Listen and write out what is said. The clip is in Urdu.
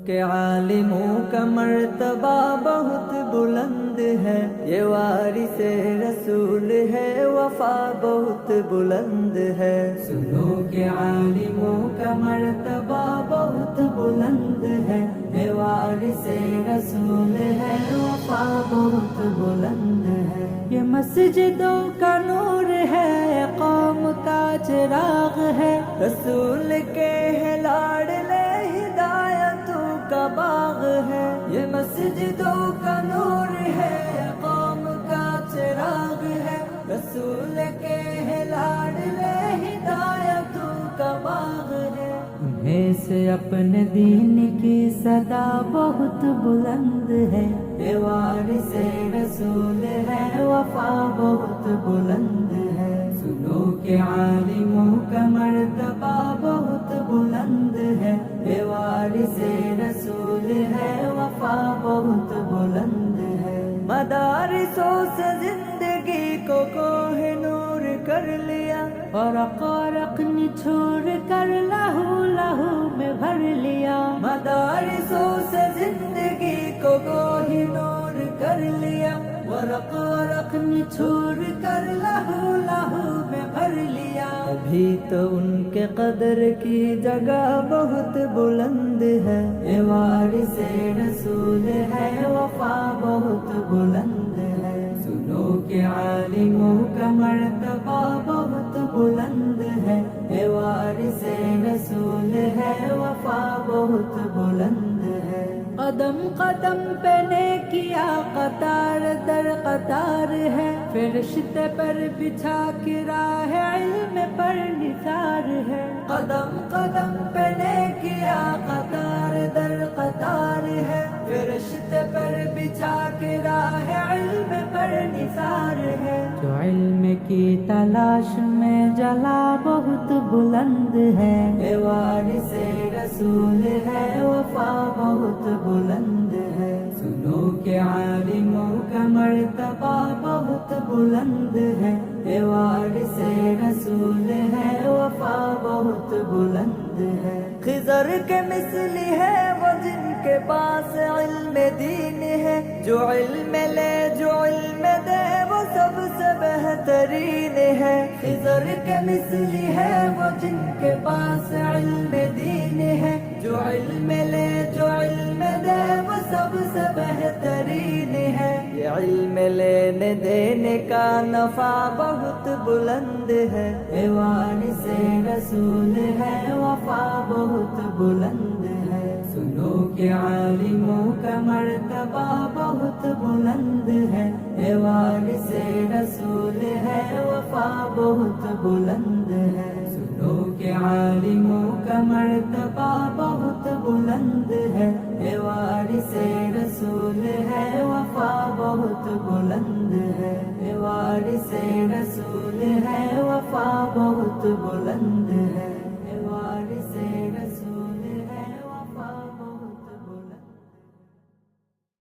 کہ عالموں کا مرتبہ بہت بلند ہے، یہ وارث رسول ہے، وفا بہت بلند ہے۔ سنو کہ عالموں کا مرتبہ بہت بلند ہے، یہ وارث رسول ہے، وفا بہت بلند ہے۔ یہ مسجدوں کا نور ہے، قوم کا چراغ ہے، رسول کے ہے لاڈلے، ہدایتوں کا باغ ہے۔ یہ مسجدوں کا نور ہے، قوم کا چراغ ہے، رسول کے ہے لاڈلے، ہدایتوں کا باغ ہے۔ انہیں سے اپنے دین کی صدا بہت بلند ہے، یہ وارث رسول ہے، وفا بہت بلند ہے۔ سنو کہ عالموں کا مرتبہ بہت بلند ہے، یہ وارث رسول ہے، وفا بہت بلند ہے۔ مدارسوں سے زندگی کو کوہ نور کر لیا، ورق ورق نچھوڑ کر لہو لہو میں بھر لیا۔ مدارسوں سے زندگی کو کوہ نور کر لیا، ورق ورق نچھوڑ کر لہو لہو میں بھر لیا۔ ابھی تو ان کے قدر کی جگہ بہت بلند ہے، یہ وارث رسول ہے، وفا بہت بلند ہے۔ سنو کہ عالموں کا مرتبہ بہت بلند ہے، یہ وارث رسول ہے، وفا بہت بلند ہے۔ قدم قدم پہ نیکیا قطار در قطار ہے، فرشتے پر بچھا کے راہ علم پر نثار ہے۔ قدم قدم پہ نیکیا قطار در قطار ہے، فرشتے پر بچھا کے راہ علم پر نثار ہے۔ جو علم کی تلاش میں جلا بہت بلند ہے، یہ وارث رسول ہے، وفا بہت بلند ہے۔ سنو کہ عالموں کا مرتبہ بہت بلند ہے، یہ وارث رسول ہے، وفا بہت بلند ہے۔ خضر کے مثلی ہے وہ جن کے پاس علم دین ہے، جو علم لے جو علم دے وہ سب سے بہترین ہے۔ خضر کے مثلی ہے وہ جن کے پاس علم دین ہے، جو علم لے جو علم دے وہ سب سے بہترین ہے۔ یہ علم لینے دینے کا نفع بہت بلند ہے، یہ وارث رسول ہے، وفا بہت بلند ہے۔ سنو کہ عالموں کا مرتبہ بہت بلند ہے، یہ وارث رسول ہے، وفا بہت بلند ہے۔ سنو کہ عالموں کا مرتبہ بہت بلند ہے، یہ وارث رسول ہے، وفا بہت بلند ہے۔ یہ وارث رسول ہے، وفا بہت بلند